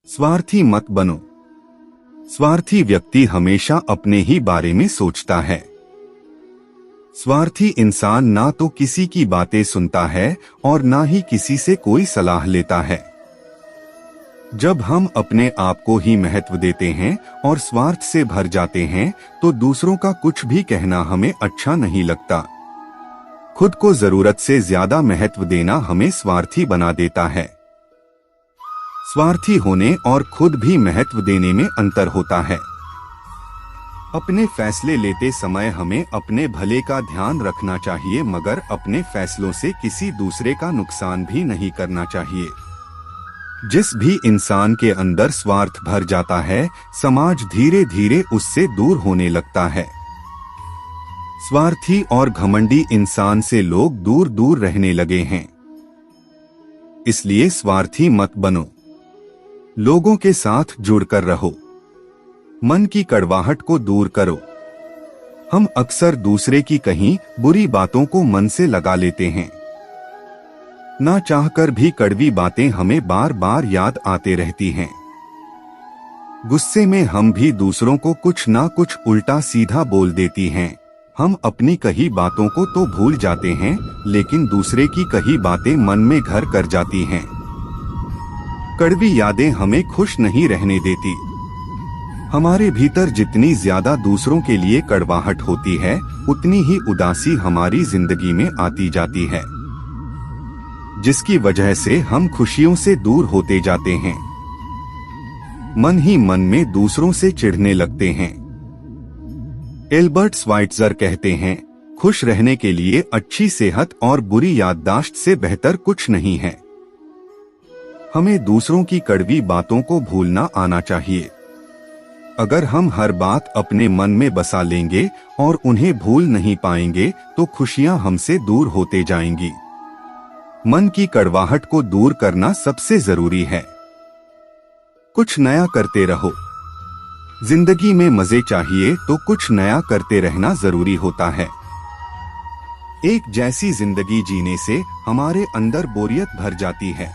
स्वार्थी मत बनो। स्वार्थी व्यक्ति हमेशा अपने ही बारे में सोचता है। स्वार्थी इंसान ना तो किसी की बातें सुनता है और ना ही किसी से कोई सलाह लेता है। जब हम अपने आप को ही महत्व देते हैं और स्वार्थ से भर जाते हैं तो दूसरों का कुछ भी कहना हमें अच्छा नहीं लगता। खुद को जरूरत से ज्यादा महत्व देना हमें स्वार्थी बना देता है। स्वार्थी होने और खुद भी महत्व देने में अंतर होता है। अपने फैसले लेते समय हमें अपने भले का ध्यान रखना चाहिए, मगर अपने फैसलों से किसी दूसरे का नुकसान भी नहीं करना चाहिए। जिस भी इंसान के अंदर स्वार्थ भर जाता है, समाज धीरे धीरे उससे दूर होने लगता है। स्वार्थी और घमंडी इंसान से लोग दूर दूर रहने लगे हैं। इसलिए स्वार्थी मत बनो। लोगों के साथ जुड़कर रहो। मन की कड़वाहट को दूर करो। हम अक्सर दूसरे की कहीं बुरी बातों को मन से लगा लेते हैं। ना चाहकर भी कड़वी बातें हमें बार बार याद आते रहती हैं। गुस्से में हम भी दूसरों को कुछ ना कुछ उल्टा सीधा बोल देती हैं। हम अपनी कही बातों को तो भूल जाते हैं, लेकिन दूसरे की कही बातें मन में घर कर जाती हैं। कड़वी यादें हमें खुश नहीं रहने देती। हमारे भीतर जितनी ज्यादा दूसरों के लिए कड़वाहट होती है, उतनी ही उदासी हमारी जिंदगी में आती जाती है, जिसकी वजह से हम खुशियों से दूर होते जाते हैं। मन ही मन में दूसरों से चिढ़ने लगते हैं। एल्बर्ट श्वाइट्जर कहते हैं, खुश रहने के लिए अच्छी सेहत और बुरी याददाश्त से बेहतर कुछ नहीं है। हमें दूसरों की कड़वी बातों को भूलना आना चाहिए। अगर हम हर बात अपने मन में बसा लेंगे और उन्हें भूल नहीं पाएंगे तो खुशियां हमसे दूर होते जाएंगी। मन की कड़वाहट को दूर करना सबसे जरूरी है। कुछ नया करते रहो। जिंदगी में मजे चाहिए तो कुछ नया करते रहना जरूरी होता है। एक जैसी जिंदगी जीने से हमारे अंदर बोरियत भर जाती है।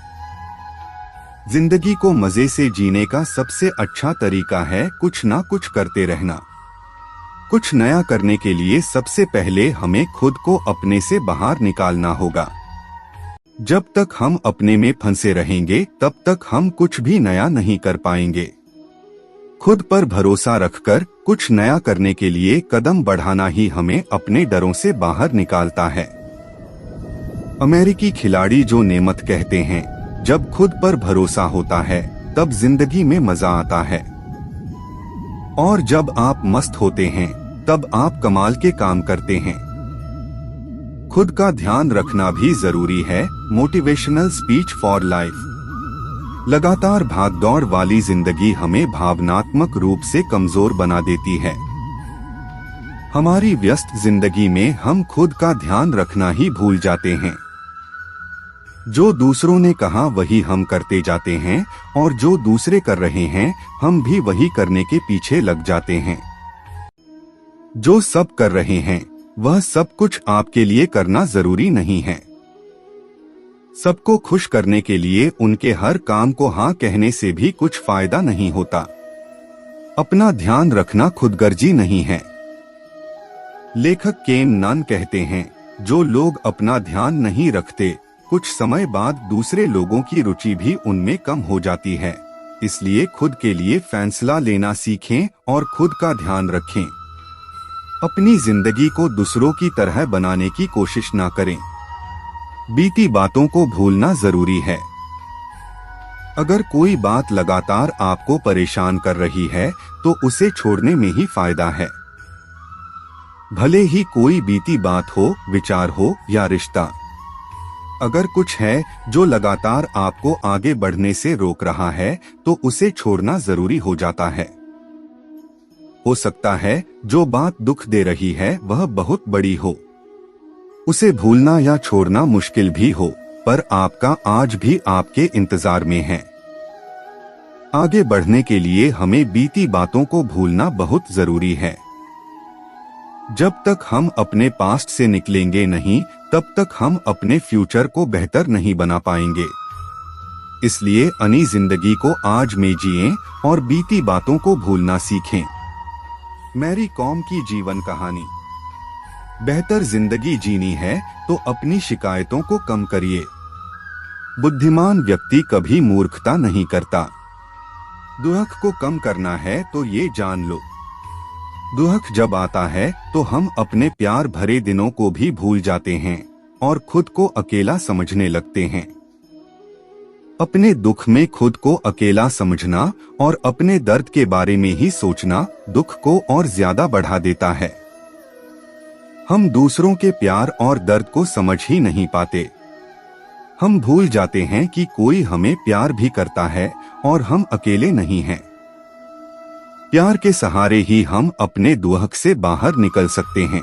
जिंदगी को मजे से जीने का सबसे अच्छा तरीका है कुछ ना कुछ करते रहना। कुछ नया करने के लिए सबसे पहले हमें खुद को अपने से बाहर निकालना होगा। जब तक हम अपने में फंसे रहेंगे तब तक हम कुछ भी नया नहीं कर पाएंगे। खुद पर भरोसा रखकर कुछ नया करने के लिए कदम बढ़ाना ही हमें अपने डरों से बाहर निकालता है। अमेरिकी खिलाड़ी जो नेमत कहते हैं, जब खुद पर भरोसा होता है तब जिंदगी में मजा आता है, और जब आप मस्त होते हैं तब आप कमाल के काम करते हैं। खुद का ध्यान रखना भी जरूरी है। Motivational speech for life. लगातार भागदौड़ वाली जिंदगी हमें भावनात्मक रूप से कमजोर बना देती है। हमारी व्यस्त जिंदगी में हम खुद का ध्यान रखना ही भूल जाते हैं। जो दूसरों ने कहा वही हम करते जाते हैं, और जो दूसरे कर रहे हैं हम भी वही करने के पीछे लग जाते हैं। जो सब कर रहे हैं वह सब कुछ आपके लिए करना जरूरी नहीं है। सबको खुश करने के लिए उनके हर काम को हाँ कहने से भी कुछ फायदा नहीं होता। अपना ध्यान रखना खुदगर्जी नहीं है। लेखक केन नन कहते हैं, जो लोग अपना ध्यान नहीं रखते कुछ समय बाद दूसरे लोगों की रुचि भी उनमें कम हो जाती है। इसलिए खुद के लिए फैसला लेना सीखें और खुद का ध्यान रखें। अपनी जिंदगी को दूसरों की तरह बनाने की कोशिश ना करें। बीती बातों को भूलना जरूरी है। अगर कोई बात लगातार आपको परेशान कर रही है तो उसे छोड़ने में ही फायदा है। भले ही कोई बीती बात हो, विचार हो या रिश्ता, अगर कुछ है जो लगातार आपको आगे बढ़ने से रोक रहा है तो उसे छोड़ना जरूरी हो जाता है। हो सकता है जो बात दुख दे रही है वह बहुत बड़ी हो। उसे भूलना या छोड़ना मुश्किल भी हो, पर आपका आज भी आपके इंतजार में है। आगे बढ़ने के लिए हमें बीती बातों को भूलना बहुत जरूरी है। जब तक हम अपने पास्ट से निकलेंगे नहीं, तब तक हम अपने फ्यूचर को बेहतर नहीं बना पाएंगे। इसलिए अनी जिंदगी को आज में जिएं और बीती बातों को भूलना सीखें। मैरी कॉम की जीवन कहानी। बेहतर जिंदगी जीनी है तो अपनी शिकायतों को कम करिए। बुद्धिमान व्यक्ति कभी मूर्खता नहीं करता। दुख को कम करना है तो ये जान लो, दुख जब आता है तो हम अपने प्यार भरे दिनों को भी भूल जाते हैं और खुद को अकेला समझने लगते हैं। अपने दुख में खुद को अकेला समझना और अपने दर्द के बारे में ही सोचना दुख को और ज्यादा बढ़ा देता है। हम दूसरों के प्यार और दर्द को समझ ही नहीं पाते। हम भूल जाते हैं कि कोई हमें प्यार भी करता है और हम अकेले नहीं हैं। प्यार के सहारे ही हम अपने दुख से बाहर निकल सकते हैं।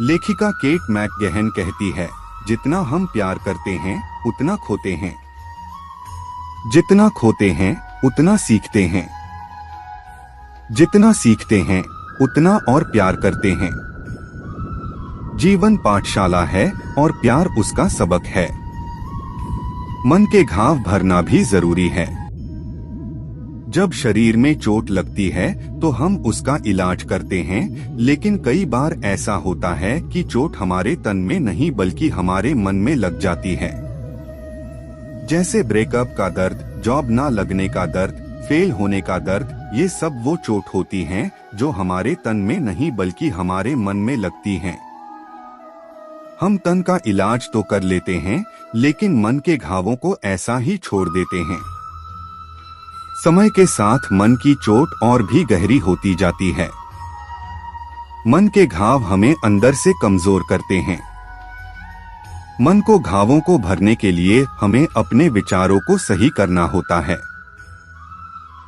लेखिका केट मैकगहन कहती है, जितना हम प्यार करते हैं उतना खोते हैं, जितना खोते हैं उतना सीखते हैं, जितना सीखते हैं उतना और प्यार करते हैं। जीवन पाठशाला है और प्यार उसका सबक है। मन के घाव भरना भी जरूरी है। जब शरीर में चोट लगती है तो हम उसका इलाज करते हैं, लेकिन कई बार ऐसा होता है कि चोट हमारे तन में नहीं बल्कि हमारे मन में लग जाती है। जैसे ब्रेकअप का दर्द, जॉब ना लगने का दर्द, फेल होने का दर्द, ये सब वो चोट होती हैं जो हमारे तन में नहीं बल्कि हमारे मन में लगती हैं। हम तन का इलाज तो कर लेते हैं, लेकिन मन के घावों को ऐसा ही छोड़ देते हैं। समय के साथ मन की चोट और भी गहरी होती जाती है। मन के घाव हमें अंदर से कमजोर करते हैं। मन को घावों को भरने के लिए हमें अपने विचारों को सही करना होता है।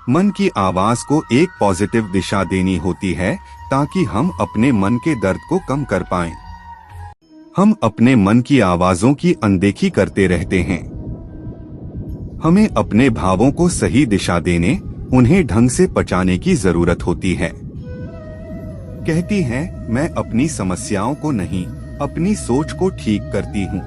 मन की आवाज को एक पॉजिटिव दिशा देनी होती है ताकि हम अपने मन के दर्द को कम कर पाएं। हम अपने मन की आवाजों की अनदेखी करते रहते हैं। हमें अपने भावों को सही दिशा देने, उन्हें ढंग से पचाने की जरूरत होती है। कहती हैं, मैं अपनी समस्याओं को नहीं, अपनी सोच को ठीक करती हूँ।